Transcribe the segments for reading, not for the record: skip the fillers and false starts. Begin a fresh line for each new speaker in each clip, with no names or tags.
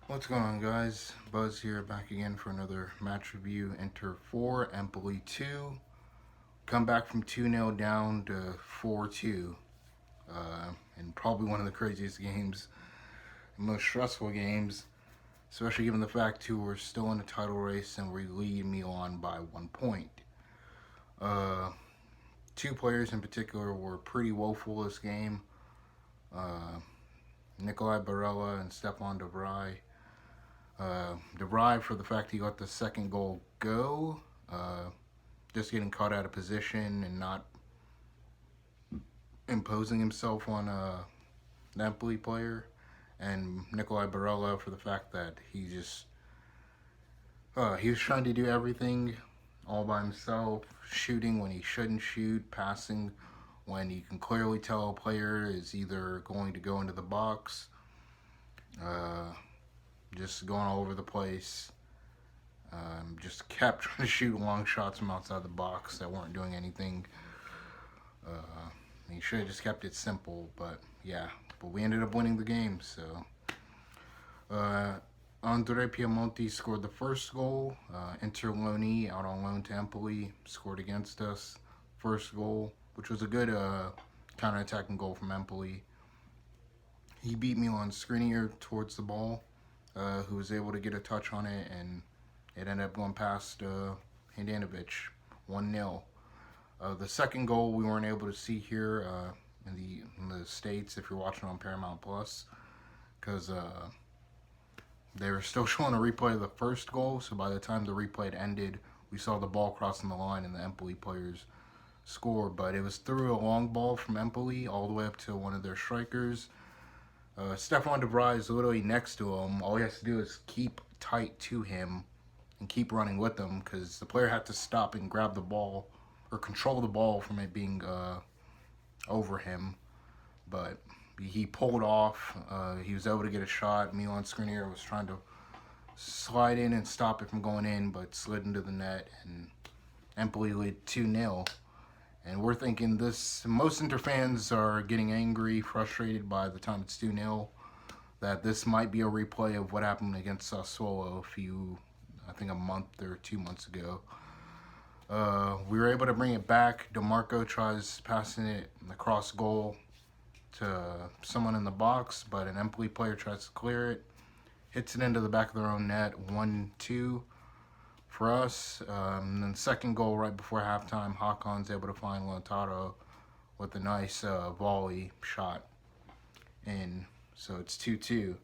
What's going on, guys? Buzz here, back again for another match review. Inter 4, Empoli 2. Come back from 2-0 down to 4-2. And probably one of the craziest games, most stressful games, especially given the fact too we're still in the title race and we lead Milan by 1 point. Uh, Two players in particular were pretty woeful this game. Uh, Nikolai Barella and Stefan de Vrij. Derived for the fact he got the second goal go, uh, just getting caught out of position and not imposing himself on an Empoli player, and Nikolai Barella for the fact that he was trying to do everything all by himself, shooting when he shouldn't shoot, passing when you can clearly tell a player is either going to go into the box, uh, just going all over the place. Just kept trying to shoot long shots from outside the box that weren't doing anything. Uh, he should have just kept it simple, but yeah. But we ended up winning the game. So Andre Piemonte scored the first goal. Interloni out on loan to Empoli scored against us. First goal, which was a good counter-attacking goal from Empoli. He beat Milan Skriniar towards the ball, who was able to get a touch on it, and it ended up going past Handanovic, 1-0. The second goal we weren't able to see here in the States if you're watching on Paramount Plus, because they were still showing a replay of the first goal, so by the time the replay had ended, we saw the ball crossing the line and the Empoli players score, but it was through a long ball from Empoli all the way up to one of their strikers. Stefan de Vrij is literally next to him. All he has to do is keep tight to him and keep running with him, because the player had to stop and grab the ball or control the ball from it being over him. But he pulled off. He was able to get a shot. Milan Skriniar was trying to slide in and stop it from going in, but slid into the net, and Empoli led 2-0. And we're thinking this, most Inter fans are getting angry, frustrated by the time it's 2-0, that this might be a replay of what happened against Sassuolo I think a month or 2 months ago. We were able to bring it back. DeMarco tries passing it across goal to someone in the box, but an Empoli player tries to clear it, hits it into the back of their own net, 1-2 for us. And then second goal right before halftime, Hakon's able to find Lautaro with a nice volley shot in. So it's 2-2.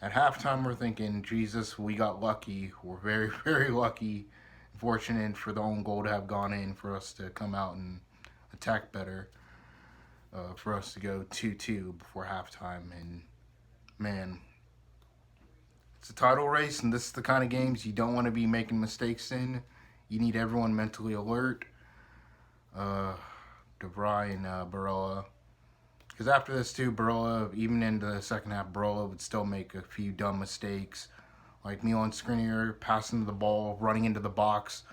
At halftime, we're thinking, Jesus, we got lucky. We're very, very lucky. Fortunate for the own goal to have gone in for us to come out and attack better. For us to go 2-2 before halftime. And man, it's a title race, and this is the kind of games you don't want to be making mistakes in. You need everyone mentally alert. De Vrij and Barella. Because after this too, Barella, even in the second half, Barella would still make a few dumb mistakes. Like Milan Skriniar passing the ball, running into the box.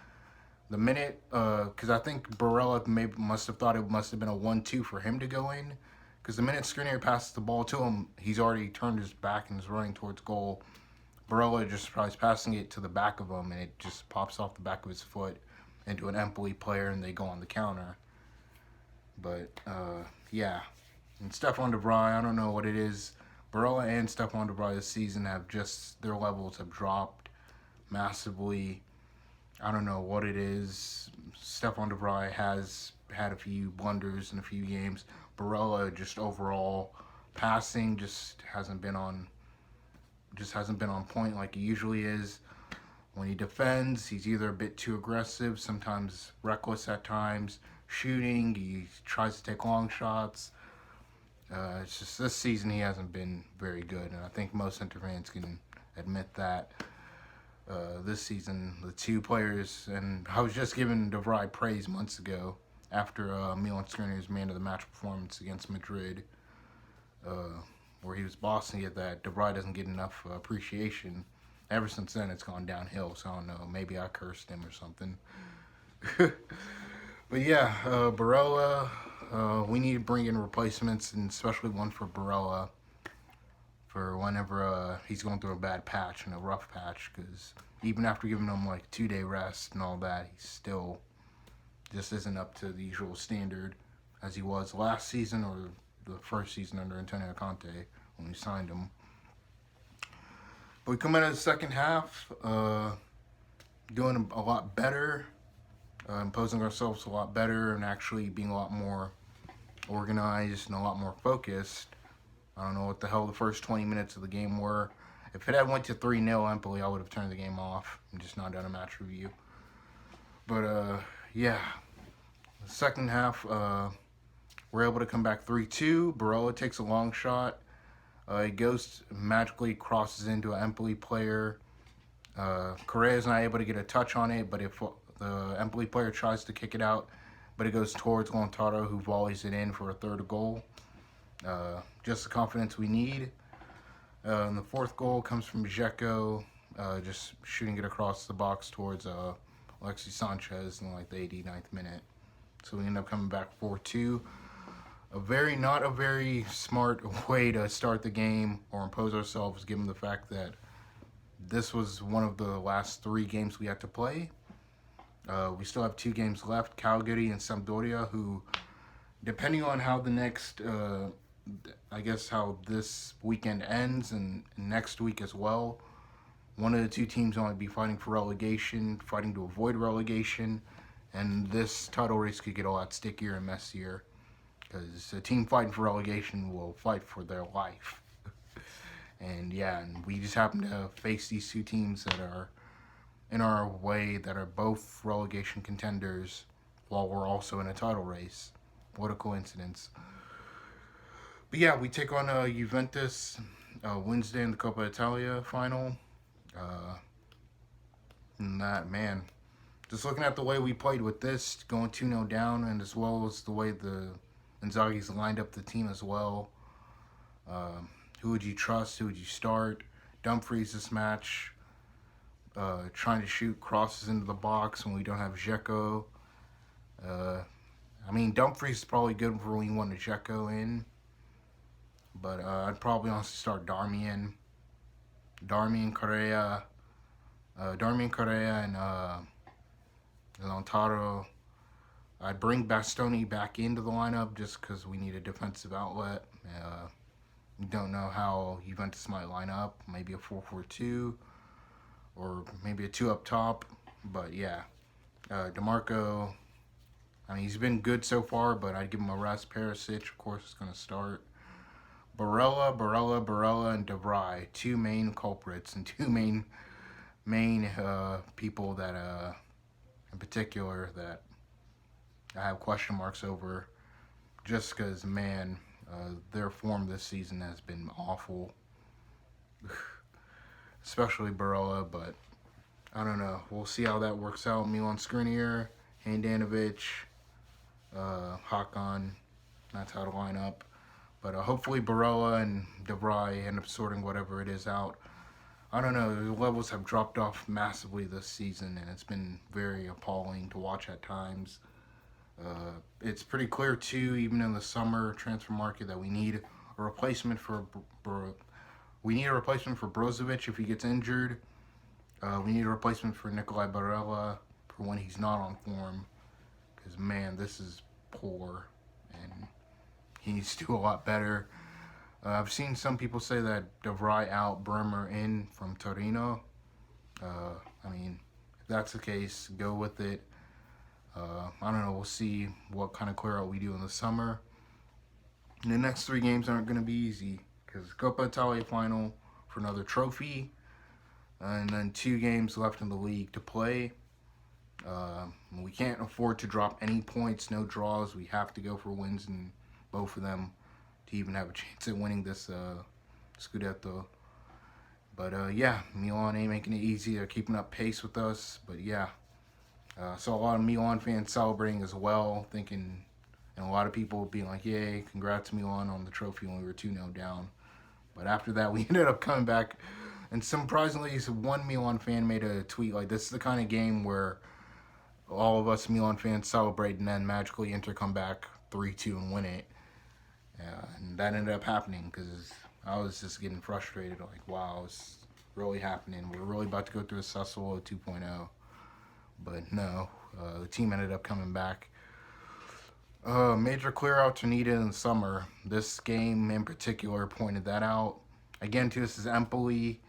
The minute, because I think Barella must have thought it must have been a 1-2 for him to go in. Because the minute Skriniar passes the ball to him, he's already turned his back and is running towards goal. Barella just tries passing it to the back of him, and it just pops off the back of his foot into an Empoli player, and they go on the counter. But, yeah. And Stefan de Vrij, I don't know what it is. Barella and Stefan de Vrij this season have just, their levels have dropped massively. I don't know what it is. Stefan de Vrij has had a few blunders in a few games. Barella just overall passing hasn't been on point like he usually is. When he defends, he's either a bit too aggressive, sometimes reckless at times. Shooting, he tries to take long shots. It's just this season he hasn't been very good, and I think most Inter fans can admit that. This season, the two players, and I was just giving de Vrij praise months ago after Milan Skriniar's man of the match performance against Madrid, where he was bossing it, that de Vrij doesn't get enough appreciation. Ever since then, it's gone downhill, so I don't know, maybe I cursed him or something. But yeah, Barella, we need to bring in replacements, and especially one for Barella, for whenever he's going through a bad patch and a rough patch, because even after giving him like 2-day rest and all that, he still just isn't up to the usual standard as he was last season or the first season under Antonio Conte when we signed him. But we come into the second half doing a lot better, imposing ourselves a lot better, and actually being a lot more organized and a lot more focused. I don't know what the hell the first 20 minutes of the game were. If it had went to 3-0 Empoli, I would have turned the game off and just not done a match review. But, yeah. The second half, we're able to come back 3-2. Barella takes a long shot. It goes, magically crosses into an Empoli player. Correa's not able to get a touch on it, but if the Empoli player tries to kick it out, but it goes towards Lautaro, who volleys it in for a third goal. Just the confidence we need. And the fourth goal comes from Dzeko, just shooting it across the box towards Alexis Sanchez in like the 89th minute. So we end up coming back 4-2. Not a very smart way to start the game or impose ourselves, given the fact that this was one of the last 3 games we had to play. We still have 2 games left, Calgari and Sampdoria, who, depending on how the next, how this weekend ends and next week as well, one of the 2 teams might be fighting for relegation, fighting to avoid relegation, and this title race could get a lot stickier and messier, because a team fighting for relegation will fight for their life. And yeah, and we just happen to face these 2 teams that are in our way, that are both relegation contenders, while we're also in a title race. What a coincidence. But yeah, we take on Juventus Wednesday in the Coppa Italia final. And that, man, just looking at the way we played with this, going 2-0 down, and as well as the way the Inzaghi's lined up the team as well. Who would you trust? Who would you start? Dumfries this match, trying to shoot crosses into the box when we don't have Dzeko. Dumfries is probably good for when you want a Dzeko in. But I'd probably honestly start Darmian Correa, and Lautaro. I'd bring Bastoni back into the lineup just because we need a defensive outlet. Don't know how Juventus might line up. Maybe a 4-4-2 or maybe a 2 up top. But yeah, DeMarco, he's been good so far, but I'd give him a rest. Perisic, of course, is going to start. Barella, and De Vrij, 2 main culprits and 2 main people that, in particular, that I have question marks over, just because, man, their form this season has been awful, especially Barella, but I don't know. We'll see how that works out. Milan Skriniar, Handanovic, Hakan, that's how to line up. But hopefully Barella and De Vrij end up sorting whatever it is out. I don't know, the levels have dropped off massively this season, and it's been very appalling to watch at times. It's pretty clear, too, even in the summer transfer market, that we need a replacement for Brozovic if he gets injured. We need a replacement for Nicolai Barella for when he's not on form. Because, man, this is poor, and he needs to do a lot better. I've seen some people say that De Vrij out, Bremer in from Torino. If that's the case, go with it. I don't know, we'll see what kind of clear out we do in the summer. And the next 3 games aren't going to be easy, because Coppa Italia final for another trophy, and then 2 games left in the league to play. We can't afford to drop any points, no draws. We have to go for wins in both of them to even have a chance at winning this Scudetto. But yeah, Milan ain't making it easy. They're keeping up pace with us. But yeah, saw a lot of Milan fans celebrating as well, thinking, and a lot of people being like, yay, congrats Milan on the trophy when we were 2-0 down. But after that, we ended up coming back, and surprisingly, one Milan fan made a tweet like, this is the kind of game where all of us Milan fans celebrate and then magically Inter come back 3-2 and win it. And that ended up happening because I was just getting frustrated. Like, wow, it's really happening. We're really about to go through a Sassuolo 2.0. But no, the team ended up coming back. Major clear out to need in the summer. This game in particular pointed that out. Again, too, this is Empoli.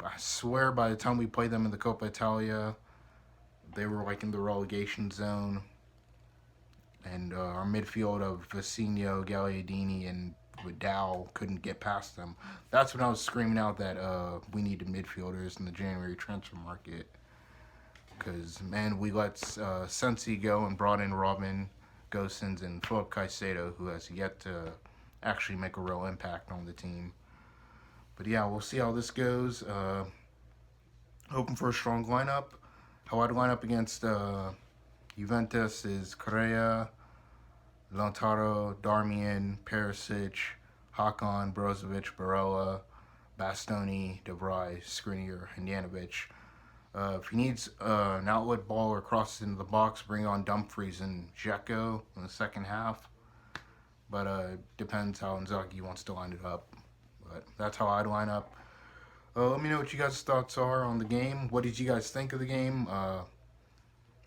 I swear by the time we played them in the Coppa Italia, they were like in the relegation zone. And our midfield of Vecino, Gagliardini, and Vidal couldn't get past them. That's when I was screaming out that we needed midfielders in the January transfer market. Because, man, we let Sensi go and brought in Robin Gosens and Philip Caicedo, who has yet to actually make a real impact on the team. But yeah, we'll see how this goes. Hoping for a strong lineup. How I'd line up against Juventus is Correa, Lautaro, Darmian, Perisic, Hakan, Brozovic, Barella, Bastoni, De Vrij, Skriniar, and Janovic. If he needs an outlet ball or crosses into the box, bring on Dumfries and Dzeko in the second half. But depends how Inzaghi wants to line it up. But that's how I'd line up. Let me know what you guys' thoughts are on the game. What did you guys think of the game?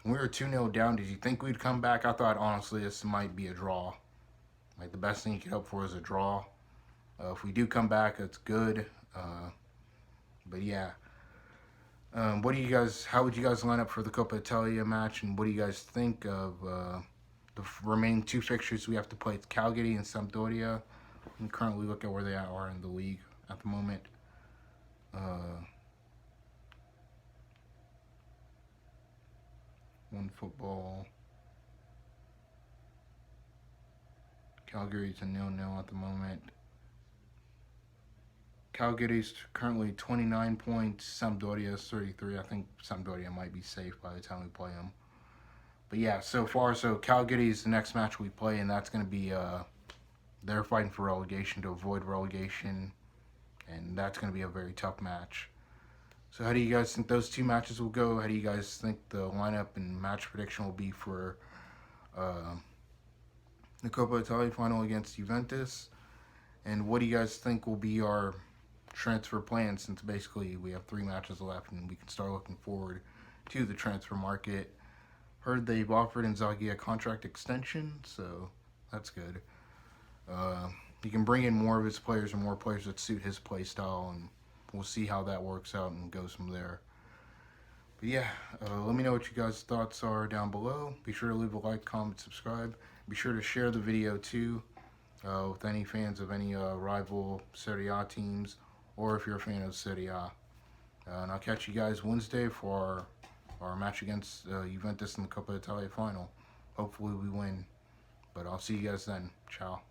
When we were 2-0 down, did you think we'd come back? I thought, honestly, this might be a draw. Like, the best thing you could hope for is a draw. If we do come back, that's good. But yeah. How would you guys line up for the Coppa Italia match, and what do you guys think of the remaining two fixtures we have to play? It's Calgari and Sampdoria. And currently look at where they are in the league at the moment. One football. Calgary's a 0-0 at the moment. Calgary's currently 29 points. Sampdoria's 33. I think Sampdoria might be safe by the time we play them. But yeah, so Calgary's the next match we play, and that's going to be they're fighting for relegation to avoid relegation, and that's going to be a very tough match. So how do you guys think those two matches will go? How do you guys think the lineup and match prediction will be for the Coppa Italia final against Juventus? And what do you guys think will be our transfer plan, since basically we have 3 matches left and we can start looking forward to the transfer market? Heard they've offered Inzaghi a contract extension, so that's good. He can bring in more of his players and more players that suit his play style, and we'll see how that works out and goes from there. But yeah, let me know what you guys' thoughts are down below. Be sure to leave a like, comment, subscribe. Be sure to share the video too with any fans of any rival Serie A teams, or if you're a fan of Serie A. And I'll catch you guys Wednesday for our match against Juventus in the Coppa Italia final. Hopefully we win. But I'll see you guys then. Ciao.